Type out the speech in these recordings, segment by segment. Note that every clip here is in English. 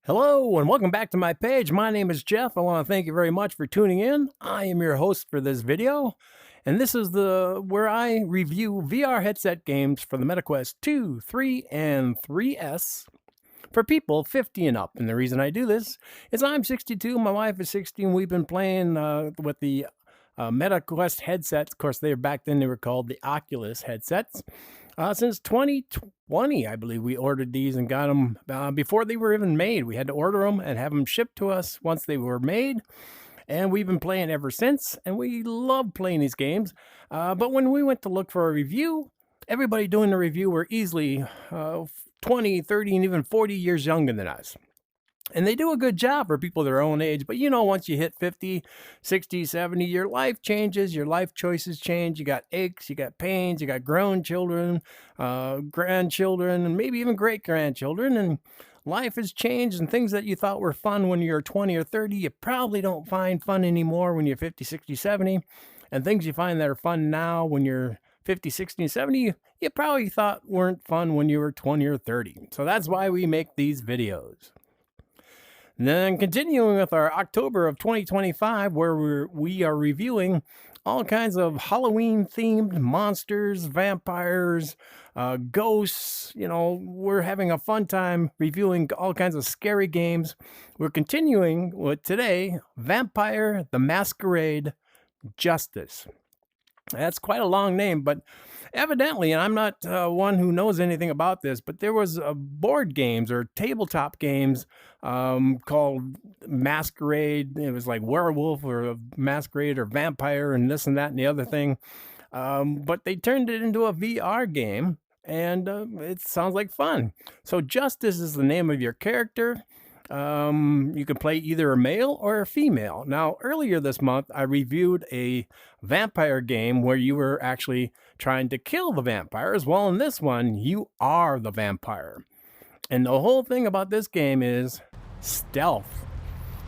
Hello and welcome back to my page. My name is Jeff. I want to thank you very much for tuning in. I am your host for this video, and this is where I review VR headset games for the MetaQuest 2, 3, and 3S for people 50 and up. And the reason I do this is I'm 62, my wife is 60, and we've been playing with the MetaQuest headsets. Of course, back then they were called the Oculus headsets. Since 2020, I believe we ordered these and got them before they were even made. We had to order them and have them shipped to us once they were made. And we've been playing ever since. And we love playing these games. But when we went to look for a review, everybody doing the review were easily 20, 30, and even 40 years younger than us. And they do a good job for people their own age. But once you hit 50, 60, 70, your life changes, your life choices change. You got aches, you got pains, you got grown children, grandchildren, and maybe even great-grandchildren. And life has changed, and things that you thought were fun when you're 20 or 30, you probably don't find fun anymore when you're 50, 60, 70. And things you find that are fun now when you're 50, 60, and 70, you probably thought weren't fun when you were 20 or 30. So that's why we make these videos. And then continuing with our October of 2025, where we are reviewing all kinds of Halloween-themed monsters, vampires, ghosts. We're having a fun time reviewing all kinds of scary games. We're continuing with today, Vampire: The Masquerade Justice. That's quite a long name, but evidently, and I'm not one who knows anything about this, but there was board games or tabletop games called Masquerade. It was like werewolf or masquerade or vampire and this and that and the other thing. But they turned it into a VR game, and it sounds like fun. So Justice is the name of your character. You can play either a male or a female. Now, earlier this month, I reviewed a vampire game where you were actually trying to kill the vampires. Well, in this one, you are the vampire. And the whole thing about this game is stealth.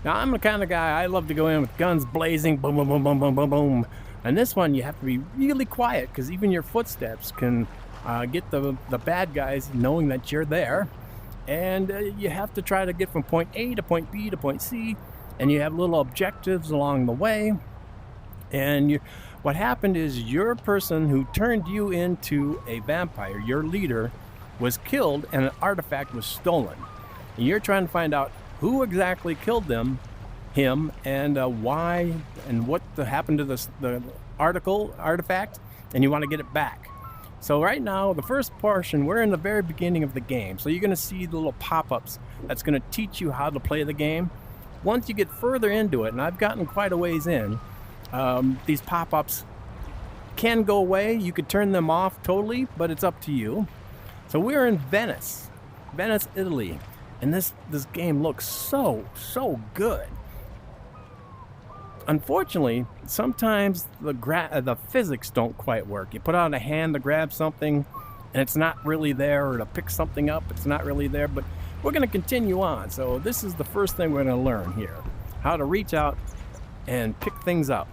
Now, I'm the kind of guy, I love to go in with guns blazing, boom, boom, boom, boom, boom, boom, boom. And this one, you have to be really quiet because even your footsteps can get the bad guys knowing that you're there. And you have to try to get from point A to point B to point C, and you have little objectives along the way. And what happened is your person who turned you into a vampire, your leader, was killed and an artifact was stolen. And you're trying to find out who exactly killed him, and why, and what happened to the artifact, and you want to get it back. So right now, the first portion, we're in the very beginning of the game. So you're going to see the little pop-ups that's going to teach you how to play the game. Once you get further into it, and I've gotten quite a ways in, these pop-ups can go away. You could turn them off totally, but it's up to you. So we're in Venice, Italy, and this game looks so good. Unfortunately, sometimes the physics don't quite work. You put out a hand to grab something, and it's not really there, or to pick something up, it's not really there, but we're going to continue on. So this is the first thing we're going to learn here, how to reach out and pick things up.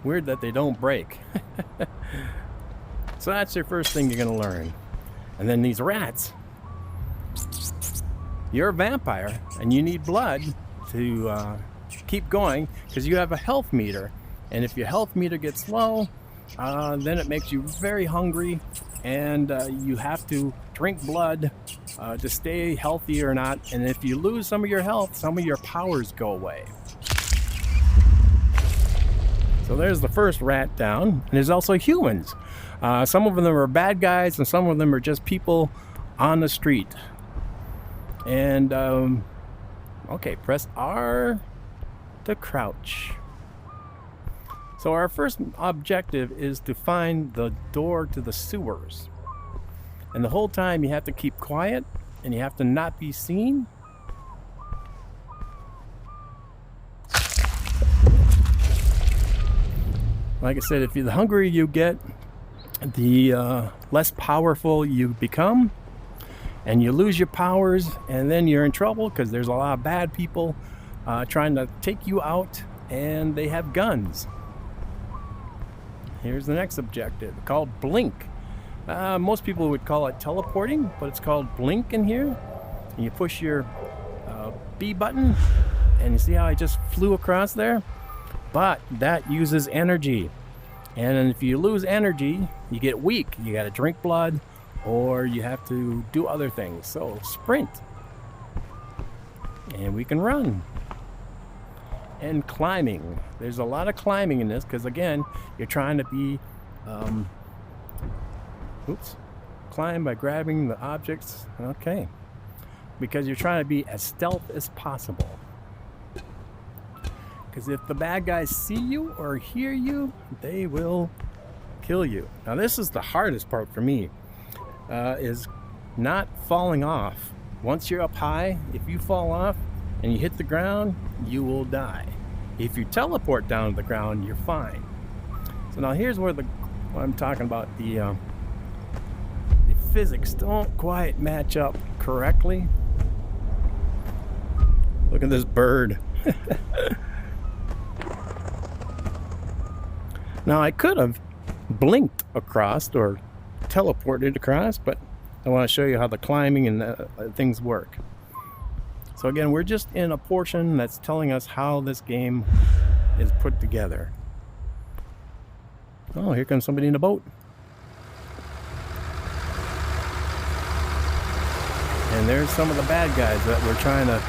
Weird that they don't break. So that's your first thing you're going to learn. And then these rats. You're a vampire, and you need blood to keep going because you have a health meter. And if your health meter gets low, then it makes you very hungry, and you have to drink blood to stay healthy or not. And if you lose some of your health, some of your powers go away. So there's the first rat down. And there's also humans. Some of them are bad guys, and some of them are just people on the street. And, okay, press R to crouch. So our first objective is to find the door to the sewers. And the whole time you have to keep quiet, and you have to not be seen. Like I said, the hungrier you get, the less powerful you become. And you lose your powers, and then you're in trouble because there's a lot of bad people trying to take you out, and they have guns. Here's the next objective, called Blink. Most people would call it teleporting, but it's called blink in here. And you push your B button, and you see how I just flew across there? But that uses energy. And if you lose energy, you get weak. You got to drink blood, or you have to do other things. So sprint. And we can run. And climbing. There's a lot of climbing in this because, again, you're trying to be climb by grabbing the objects. Okay. Because you're trying to be as stealth as possible. Because if the bad guys see you or hear you, they will kill you. Now this is the hardest part for me, is not falling off. Once you're up high, if you fall off and you hit the ground, you will die. If you teleport down to the ground, you're fine. So now here's where what I'm talking about, the physics don't quite match up correctly. Look at this bird. Now I could have blinked across or teleported across, but I want to show you how the climbing and things work. So again, we're just in a portion that's telling us how this game is put together. Oh, here comes somebody in a boat. And there's some of the bad guys that we're trying to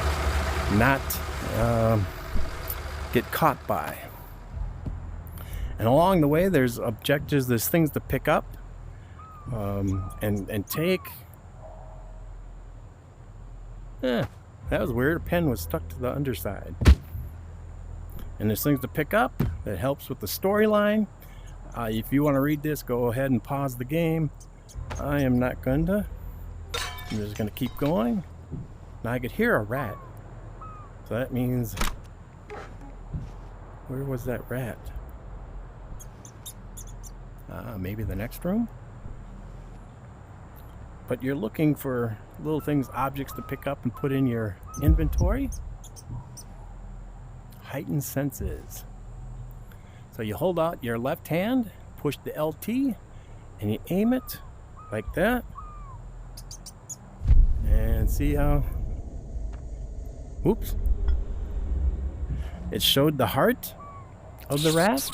not get caught by. And along the way, there's objectives, there's things to pick up and take. That was weird. A pen was stuck to the underside. And there's things to pick up that helps with the storyline. If you want to read this, go ahead and pause the game. I am not going to. I'm just going to keep going. Now I could hear a rat. So that means... Where was that rat? Maybe the next room? But you're looking for little things, objects to pick up and put in your inventory. Heightened senses. So you hold out your left hand, push the LT, and you aim it like that. And see how... Oops. It showed the heart of the rat.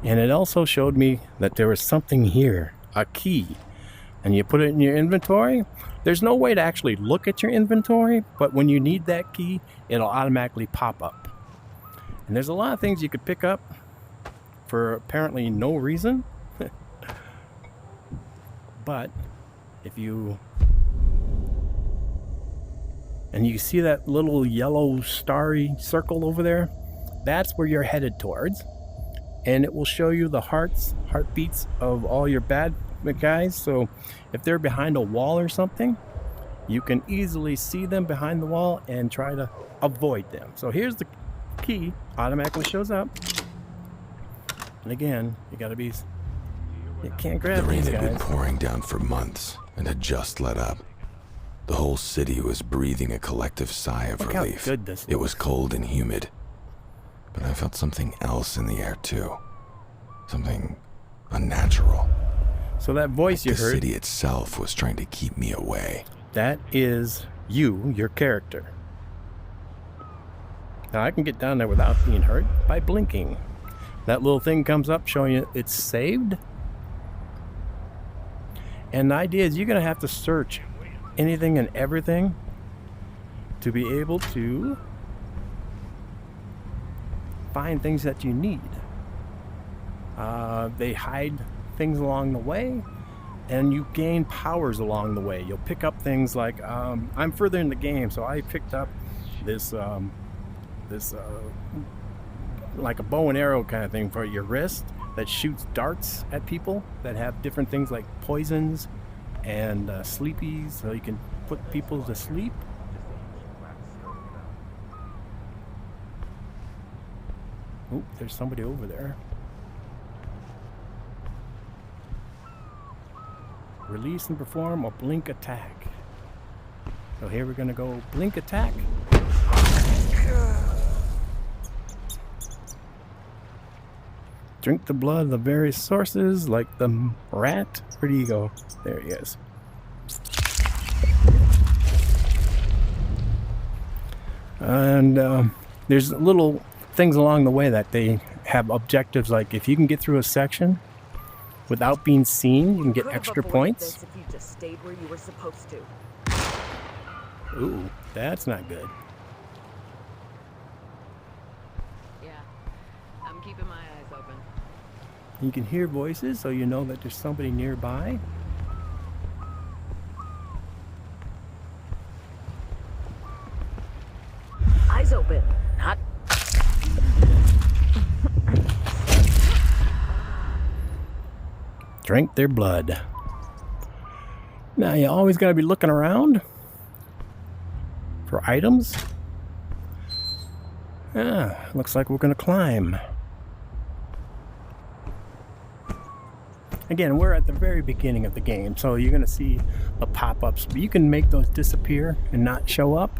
And it also showed me that there was something here, a key. And you put it in your inventory. There's no way to actually look at your inventory, but when you need that key, it'll automatically pop up. And there's a lot of things you could pick up for apparently no reason. But if you... And you see that little yellow starry circle over there? That's where you're headed towards. And it will show you the heartbeats of all your bad guys. So if they're behind a wall or something, you can easily see them behind the wall and try to avoid them. So here's the key, automatically shows up. And again, you gotta be... You can't grab these guys. The rain had been pouring down for months and had just let up. The whole city was breathing a collective sigh of relief. How good this It was cold and humid. But I felt something else in the air too. Something unnatural. So that voice you heard... The city itself was trying to keep me away. That is you, your character. Now I can get down there without being hurt by blinking. That little thing comes up showing you it's saved. And the idea is you're going to have to search anything and everything to be able to find things that you need. They hide things along the way, and you gain powers along the way. You'll pick up things like, I'm further in the game, so I picked up this like a bow and arrow kind of thing for your wrist that shoots darts at people that have different things like poisons and sleepies, so you can put people to sleep. Oh, there's somebody over there. Release and perform a blink attack. So here we're gonna go blink attack. Drink the blood of the various sources, like the rat. Where do you go? There he is. And there's little things along the way that they have objectives, like if you can get through a section without being seen, you can get extra points. If you just stayed where you were supposed to. Ooh, that's not good. Yeah, I'm keeping my eyes open. You can hear voices, so you know that there's somebody nearby. Eyes open, not. Drink their blood. Now you always got to be looking around for items. Looks like we're going to climb. Again, we're at the very beginning of the game, so you're going to see the pop-ups. But you can make those disappear and not show up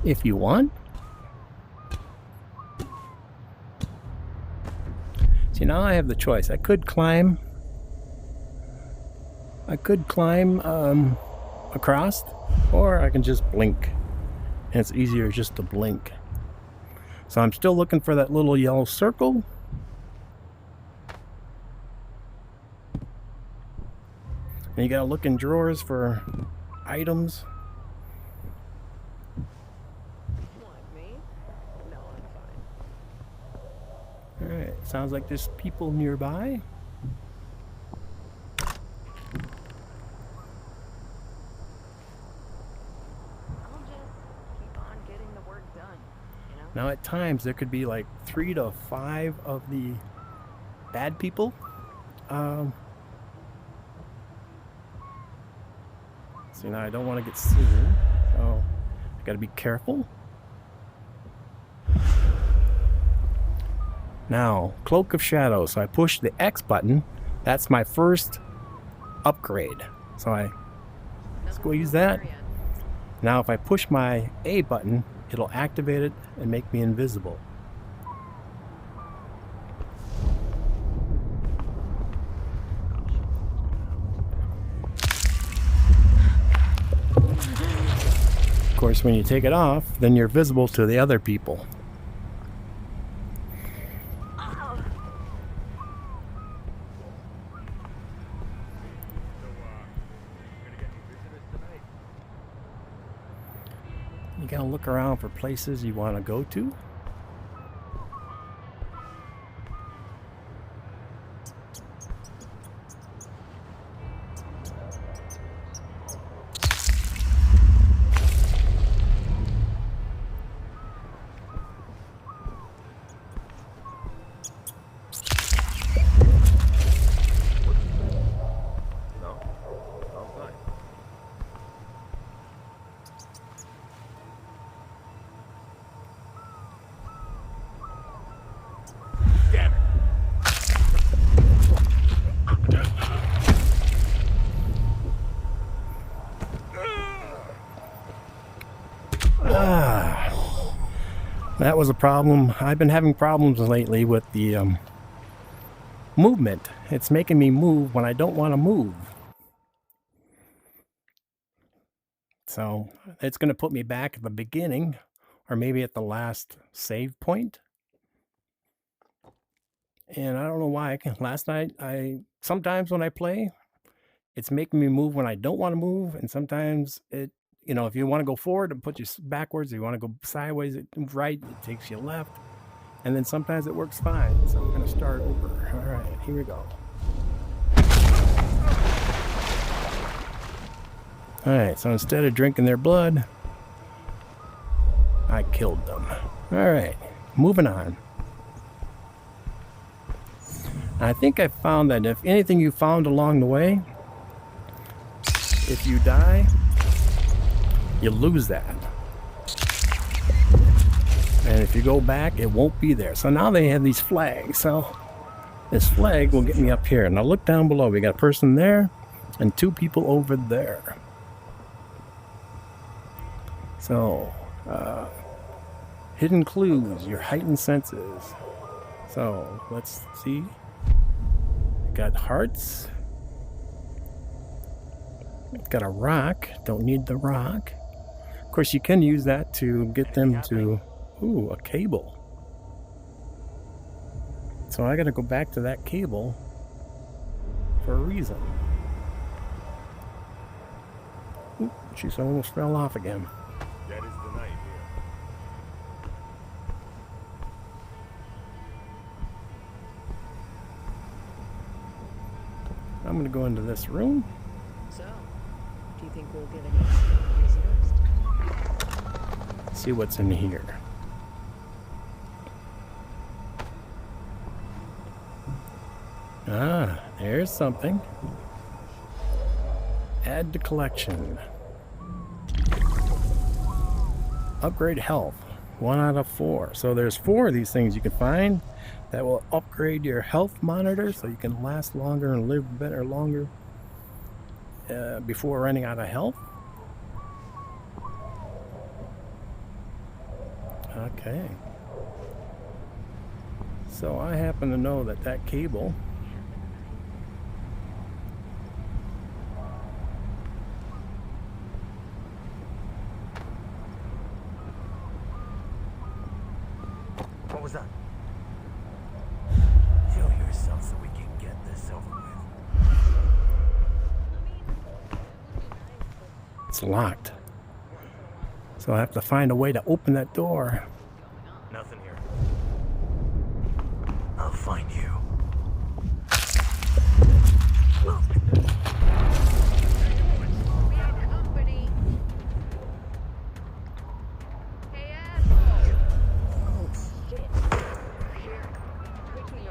if you want. See, now I have the choice. I could climb across, or I can just blink. And it's easier just to blink. So I'm still looking for that little yellow circle. And you gotta look in drawers for items. Want me? No, I'm fine. Alright, sounds like there's people nearby. I'll just keep on getting the work done, you know? Now at times there could be like 3 to 5 of the bad people. So now I don't want to get seen, so I gotta be careful. Now, Cloak of Shadows. So I push the X button. That's my first upgrade. So let's go use that. Now if I push my A button, it'll activate it and make me invisible. Of course, when you take it off, then you're visible to the other people. You gotta look around for places you want to go to. That was a problem. I've been having problems lately with the movement. It's making me move when I don't want to move. So it's going to put me back at the beginning, or maybe at the last save point. And I don't know why. Last night, sometimes when I play, it's making me move when I don't want to move, and sometimes it, if you want to go forward, it puts you backwards. If you want to go sideways, right, it takes you left. And then sometimes it works fine. So we're going to start over. All right, here we go. All right, so instead of drinking their blood, I killed them. All right, moving on. I think I found that if anything you found along the way, if you die, you lose that. And if you go back, it won't be there. So now they have these flags. So this flag will get me up here. Now look down below. We got a person there and 2 people over there. So, hidden clues, your heightened senses. So let's see. Got hearts. Got a rock. Don't need the rock. Of course, you can use that to get them to... Ooh, a cable. So I gotta go back to that cable for a reason. Ooh, she almost fell off again. That is the night here. I'm gonna go into this room. So, do you think we'll get any visitors? See what's in here. Ah, there's something. Add to collection. Upgrade health. 1 out of 4. So there's 4 of these things you can find that will upgrade your health monitor so you can last longer and live better longer before running out of health. Okay. So I happen to know that that cable What was that? Show yourself so we can get this over with. it's locked. So I have to find a way to open that door. Nothing here. I'll find you. We have company. Hey, asshole. Oh, shit. Here. Quickly,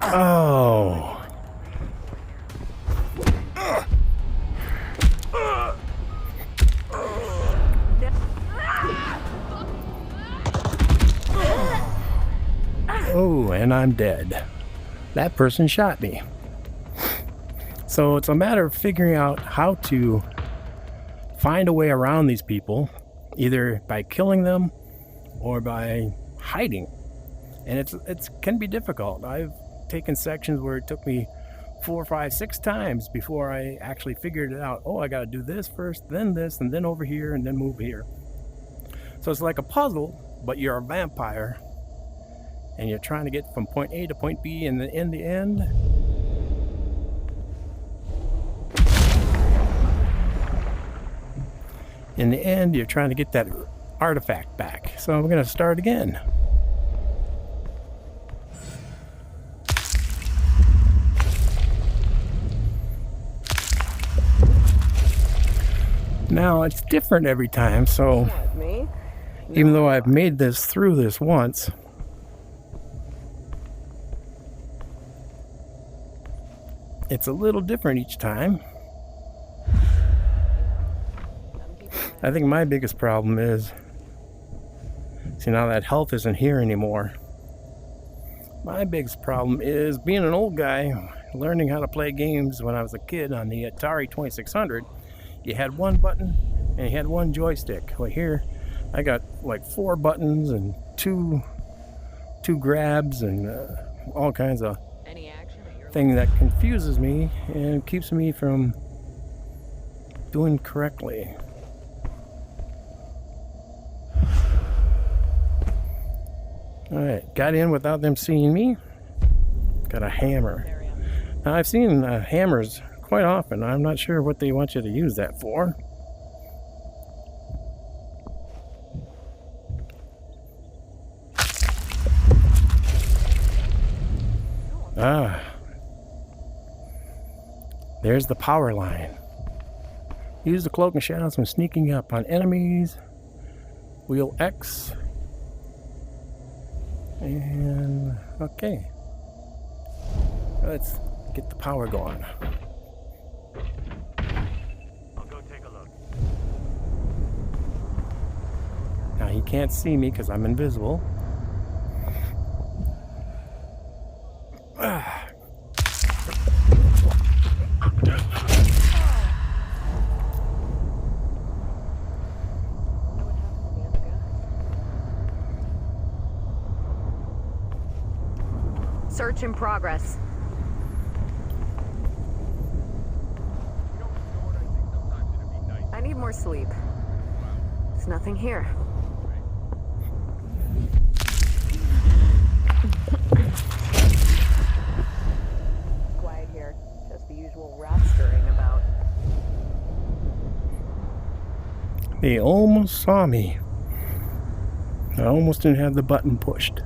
Oh. Oh, and I'm dead. That person shot me. So it's a matter of figuring out how to find a way around these people, either by killing them or by hiding. And it can be difficult. I've taken sections where it took me 4, 5, 6 times before I actually figured it out. Oh, I got to do this first, and then over here, and then move here. So it's like a puzzle, but you're a vampire, and you're trying to get from point A to point B, and in the end, you're trying to get that artifact back. So I'm going to start again. Now it's different every time, so me. even though I've made this through this once, it's a little different each time. I think my biggest problem is, see, now that health isn't here anymore. My biggest problem is being an old guy, learning how to play games when I was a kid on the Atari 2600. You had one button and you had one joystick. Well, here I got like 4 buttons and two grabs and all kinds of Any action at your thing that confuses me and keeps me from doing correctly. Alright, got in without them seeing me. Got a hammer. area? Now, I've seen hammers quite often. I'm not sure what they want you to use that for. Ah. There's the power line. Use the cloak and shadows when sneaking up on enemies. Wheel X. And okay. Let's get the power going. I'll go take a look. Now he can't see me because I'm invisible. Ah. Know what happened to the other guys? Search in progress. I need more sleep. There's nothing here. Quiet here. Just the usual rat stirring about. They almost saw me. I almost didn't have the button pushed.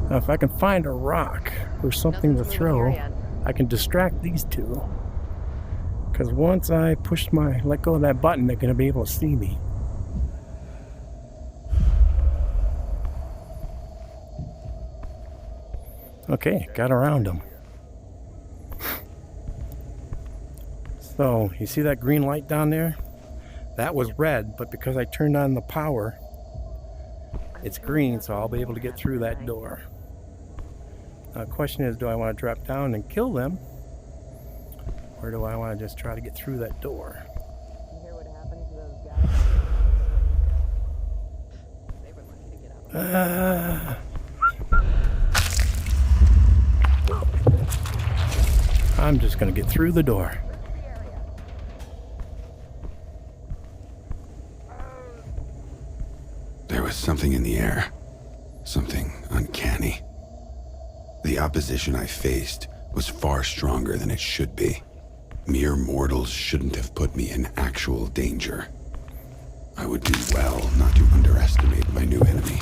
Now, if I can find a rock or something to Nothing's moving throw, here yet. I can distract these two. Because once I let go of that button, they're going to be able to see me. Okay, got around them. So, you see that green light down there? That was red, but because I turned on the power, it's green, so I'll be able to get through that door. Now, the question is, do I want to drop down and kill them? Or do I want to just try to get through that door? You hear what happened to those guys? They were lucky to get out. I'm just going to get through the door. There was something in the air. Something uncanny. The opposition I faced was far stronger than it should be. Mere mortals shouldn't have put me in actual danger. I would do well not to underestimate my new enemy.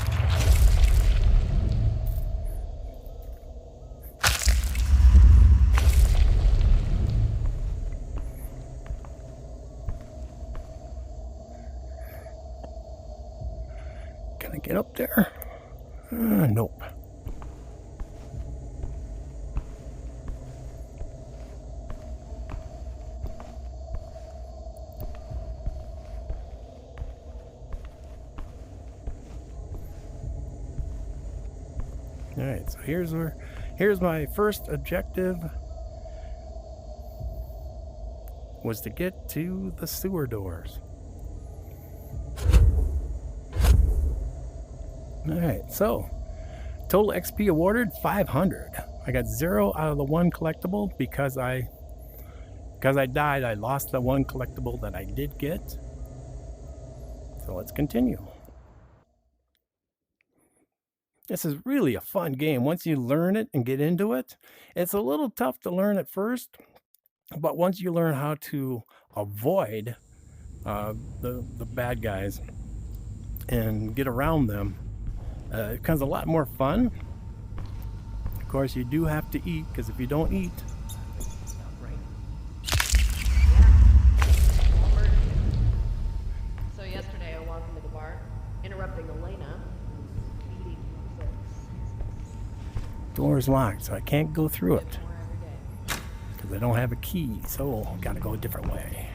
Can I get up there? Nope. Alright, so here's my first objective, was to get to the sewer doors. Alright, so total XP awarded 500. I got 0 out of the 1 collectible because I died. I lost the 1 collectible that I did get. So let's continue. This is really a fun game. Once you learn it and get into it, it's a little tough to learn at first, but once you learn how to avoid the bad guys and get around them, it becomes a lot more fun. Of course, you do have to eat, because if you don't eat, So yesterday I walked into the bar, interrupting Elena. door's locked, so I can't go through it because I don't have a key, so I've got to go a different way.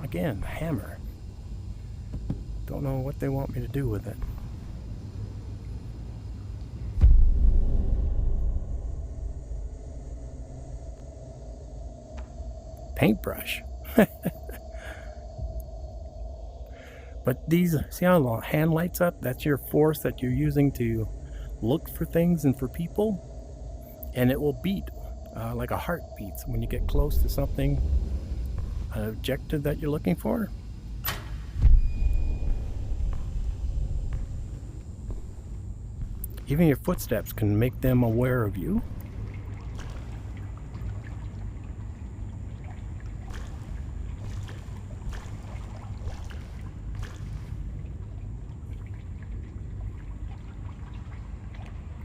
Again, hammer. Don't know what they want me to do with it. Paintbrush. But these, see how the hand lights up? That's your force that you're using to look for things and for people. And it will beat like a heart beats when you get close to something, an objective that you're looking for. Even your footsteps can make them aware of you.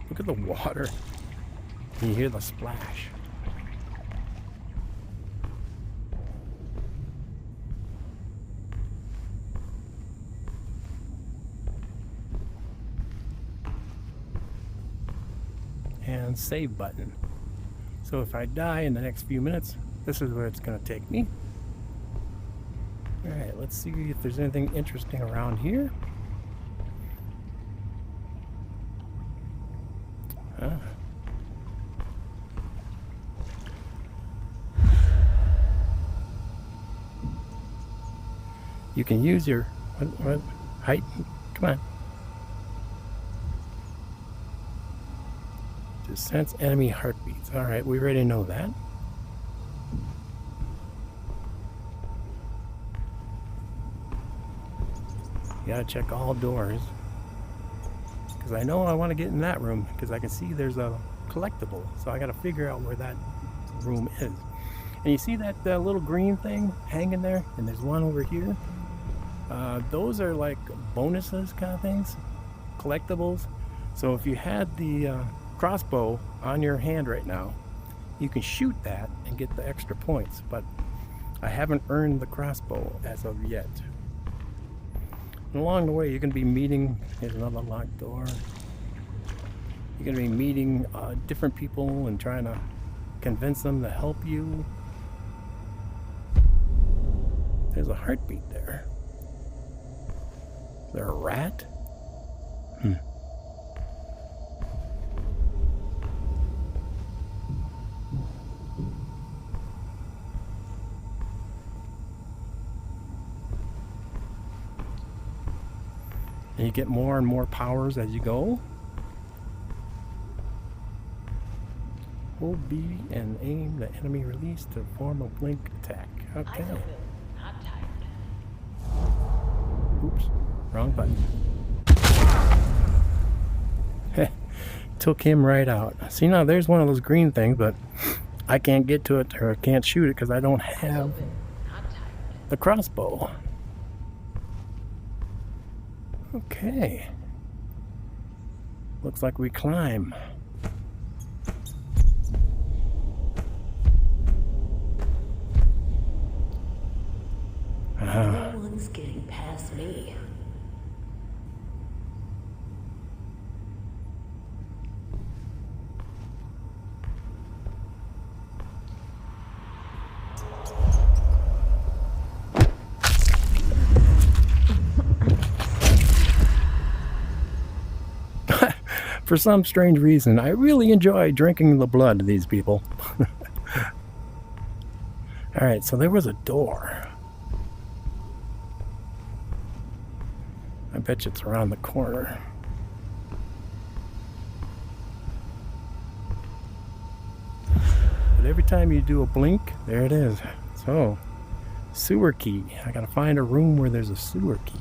Look at the water. You hear the splash. And save button. So if I die in the next few minutes, this is where it's going to take me. Alright, let's see if there's anything interesting around here. You can use your what height. Come on. To sense enemy heartbeats. All right, we already know that. You gotta check all doors. Because I know I want to get in that room because I can see there's a collectible. So I gotta figure out where that room is. And you see that little green thing hanging there? And there's one over here. Those are like bonuses kind of things, collectibles. So if you had the crossbow on your hand right now, you can shoot that and get the extra points. But I haven't earned the crossbow as of yet. And along the way, you're going to be meeting, here's another locked door. You're going to be meeting different people and trying to convince them to help you. There's a heartbeat there. Is there a rat? And you get more and more powers as you go. Hold B and aim the enemy release to form a blink attack. Okay. Oops, wrong button. Took him right out. See, now there's one of those green things, but I can't get to it or I can't shoot it because I don't have the crossbow. Okay. Looks like we climb. No one's getting past me. For some strange reason, I really enjoy drinking the blood of these people. Alright, so there was a door. I bet you it's around the corner. But every time you do a blink, there it is. So, sewer key. I gotta find a room where there's a sewer key.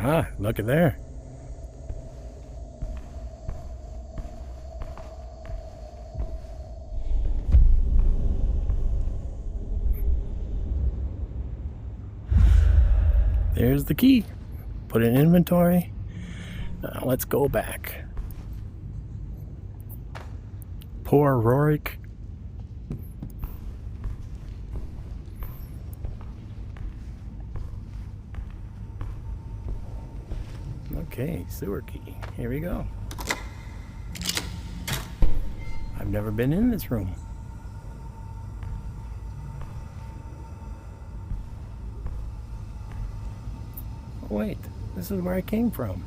Ah, look at there. There's the key. Put it in inventory. Let's go back. Poor Rorik. Okay, sewer key. Here we go. I've never been in this room. Oh, wait, this is where I came from.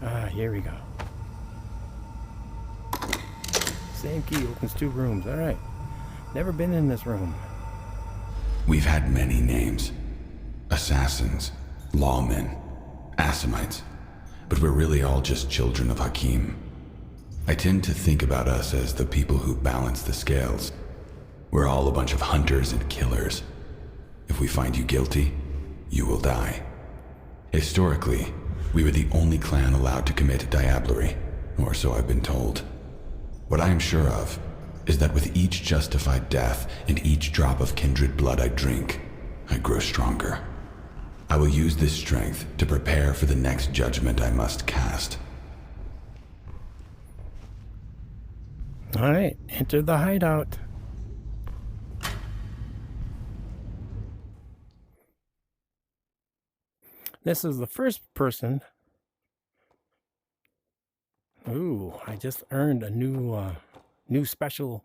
Ah, here we go. Same key opens 2 rooms. All right. Never been in this room. We've had many names. Assassins, lawmen, Assamites. But we're really all just children of Hakim. I tend to think about us as the people who balance the scales. We're all a bunch of hunters and killers. If we find you guilty, you will die. Historically, we were the only clan allowed to commit diablerie, or so I've been told. What I am sure of is that with each justified death and each drop of kindred blood I drink, I grow stronger. I will use this strength to prepare for the next judgment I must cast. All right, enter the hideout. This is the first person. Ooh, I just earned a new special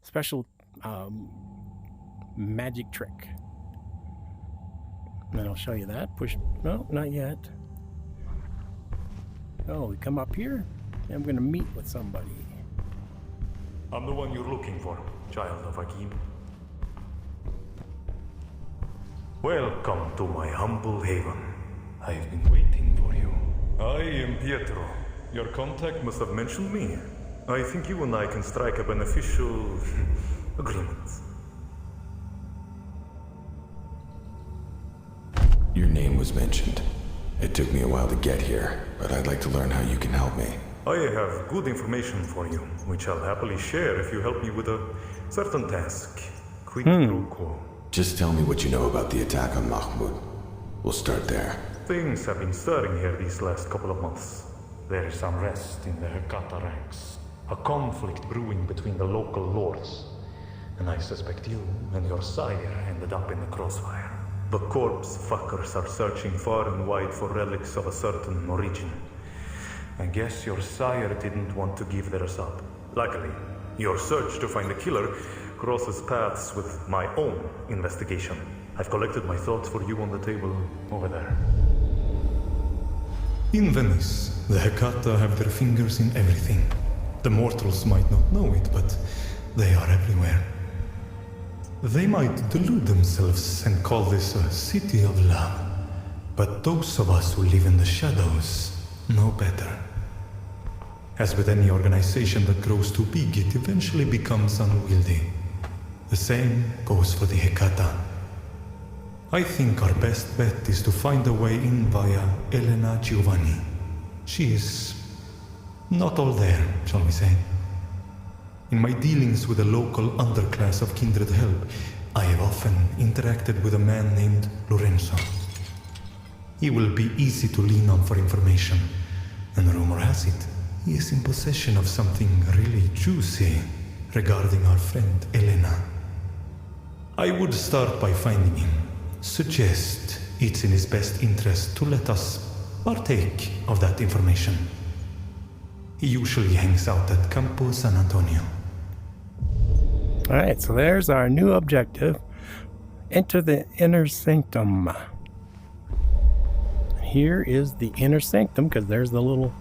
special magic trick. And then I'll show you that. Push. No, not yet. Oh, we come up here, and I'm going to meet with somebody. I'm the one you're looking for, child of Hakim. Welcome to my humble haven. I've been waiting for you. I am Pietro. Your contact must have mentioned me. I think you and I can strike a beneficial agreement. Your name was mentioned. It took me a while to get here, but I'd like to learn how you can help me. I have good information for you, which I'll happily share if you help me with a certain task. Quid pro quo. Just tell me what you know about the attack on Mahmud. We'll start there. Things have been stirring here these last couple of months. There is unrest in the Hekata ranks. A conflict brewing between the local lords. And I suspect you and your sire ended up in the crossfire. The corpse fuckers are searching far and wide for relics of a certain origin. I guess your sire didn't want to give theirs up. Luckily, your search to find the killer crosses paths with my own investigation. I've collected my thoughts for you on the table over there. In Venice, the Hekata have their fingers in everything. The mortals might not know it, but they are everywhere. They might delude themselves and call this a city of love. But those of us who live in the shadows know better. As with any organization that grows too big, it eventually becomes unwieldy. The same goes for the Hekata. I think our best bet is to find a way in via Elena Giovanni. She is not all there, shall we say. In my dealings with the local underclass of kindred help, I have often interacted with a man named Lorenzo. He will be easy to lean on for information, and rumor has it, he is in possession of something really juicy regarding our friend Elena. I would start by finding him. Suggest it's in his best interest to let us partake of that information. He usually hangs out at Campo San Antonio. Alright, so there's our new objective. Enter the inner sanctum. Here is the inner sanctum, because there's the little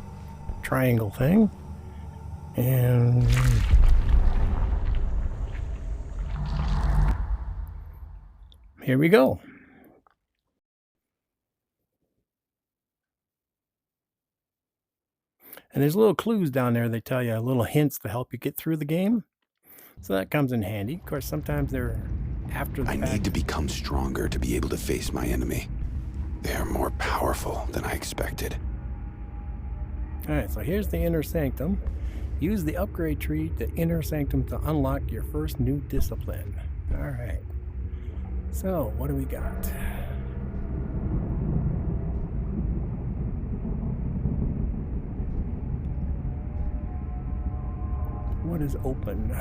triangle thing. And here we go. And there's little clues down there. They tell you little hints to help you get through the game. So that comes in handy. Of course, sometimes they're after the I fact. need to become stronger to be able to face my enemy. They are more powerful than I expected. Alright, so here's the inner sanctum. Use the upgrade tree to inner sanctum to unlock your first new discipline. Alright. So, what do we got? What is open?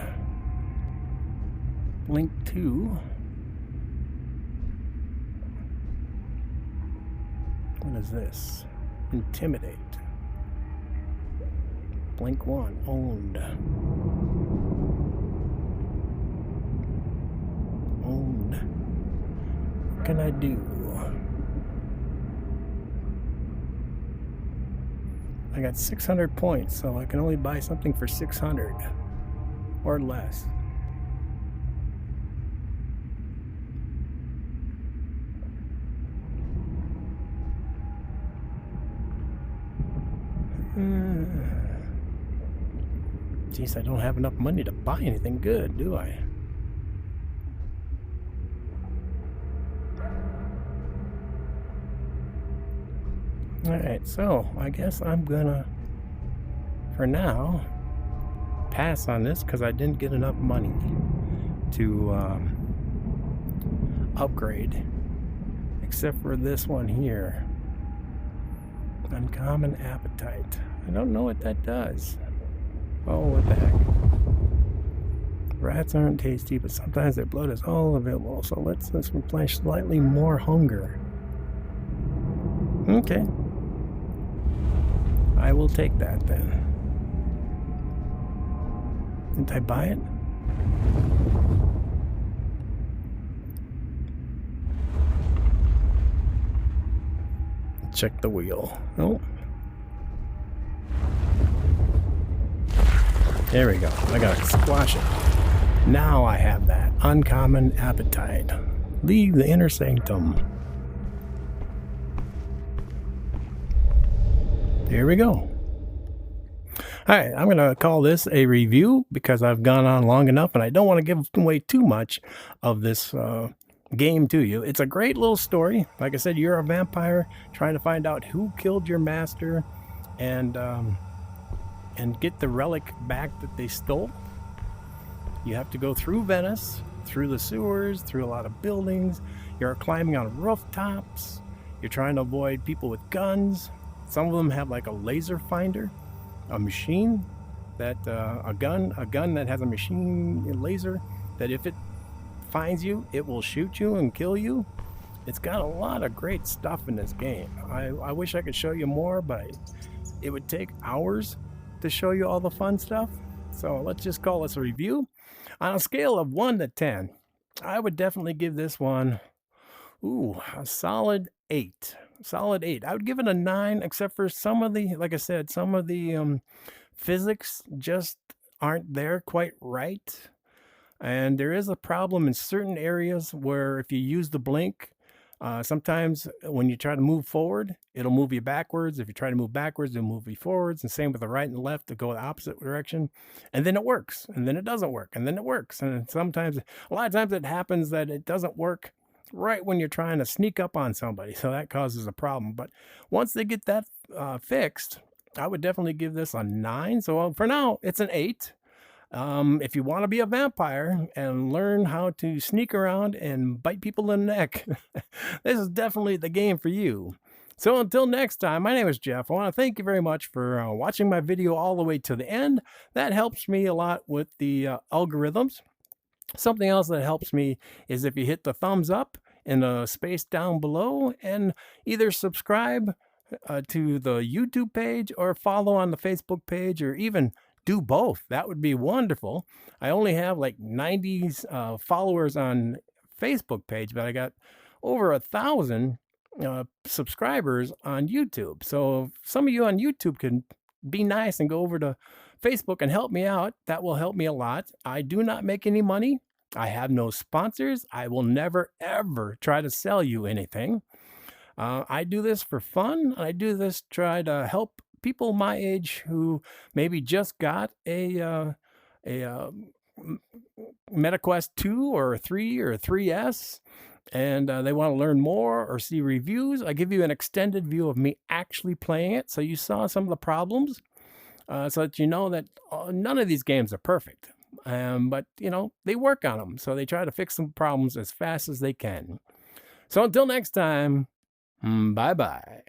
Link 2. What is this? Intimidate. Blink 1. Owned. Owned. What can I do? I got 600 points, so I can only buy something for 600 or less. Geez, I don't have enough money to buy anything good, do I? Alright, so I guess I'm gonna, for now, pass on this because I didn't get enough money to upgrade, except for this one here. Uncommon appetite. I don't know what that does. Oh, what the heck. Rats aren't tasty, but sometimes their blood is all available, so let's replenish slightly more hunger. Okay. I will take that then. Didn't I buy it? Check the wheel. Oh. There we go. I gotta squash it. Now I have that uncommon appetite. Leave the inner sanctum. There we go. Alright, I'm going to call this a review because I've gone on long enough and I don't want to give away too much of this game to you. It's a great little story. Like I said, you're a vampire trying to find out who killed your master and get the relic back that they stole. You have to go through Venice, through the sewers, through a lot of buildings. You're climbing on rooftops. You're trying to avoid people with guns. Some of them have like a laser finder, a machine that a gun that has a machine laser that if it finds you, it will shoot you and kill you. It's got a lot of great stuff in this game. I wish I could show you more, but it would take hours to show you all the fun stuff. So let's just call this a review. On a scale of 1 to 10, I would definitely give this one, a solid 8. Solid 8. I would give it a 9, except for some of the, like I said, some of the physics just aren't there quite right. And there is a problem in certain areas where if you use the blink, sometimes when you try to move forward, it'll move you backwards. If you try to move backwards, it'll move you forwards. And same with the right and the left to go the opposite direction. And then it works. And then it doesn't work. And then it works. And sometimes, a lot of times it happens that it doesn't work right when you're trying to sneak up on somebody. So that causes a problem. But once they get that fixed, I would definitely give this a 9. So for now, it's an 8. If you want to be a vampire and learn how to sneak around and bite people in the neck, this is definitely the game for you. So until next time, my name is Jeff. I want to thank you very much for watching my video all the way to the end. That helps me a lot with the algorithms. Something else that helps me is if you hit the thumbs up in the space down below and either subscribe to the YouTube page or follow on the Facebook page or even do both. That would be wonderful. I only have like 90 followers on Facebook page, but I got over 1,000 subscribers on YouTube. So if some of you on YouTube can be nice and go over to Facebook and help me out, that will help me a lot. I do not make any money. I have no sponsors. I will never, ever try to sell you anything. I do this for fun. I do this to try to help people my age who maybe just got a MetaQuest 2 or 3 or 3S, and they want to learn more or see reviews. I give you an extended view of me actually playing it, so you saw some of the problems, so that you know that none of these games are perfect. But, they work on them, so they try to fix some problems as fast as they can. So until next time, bye-bye.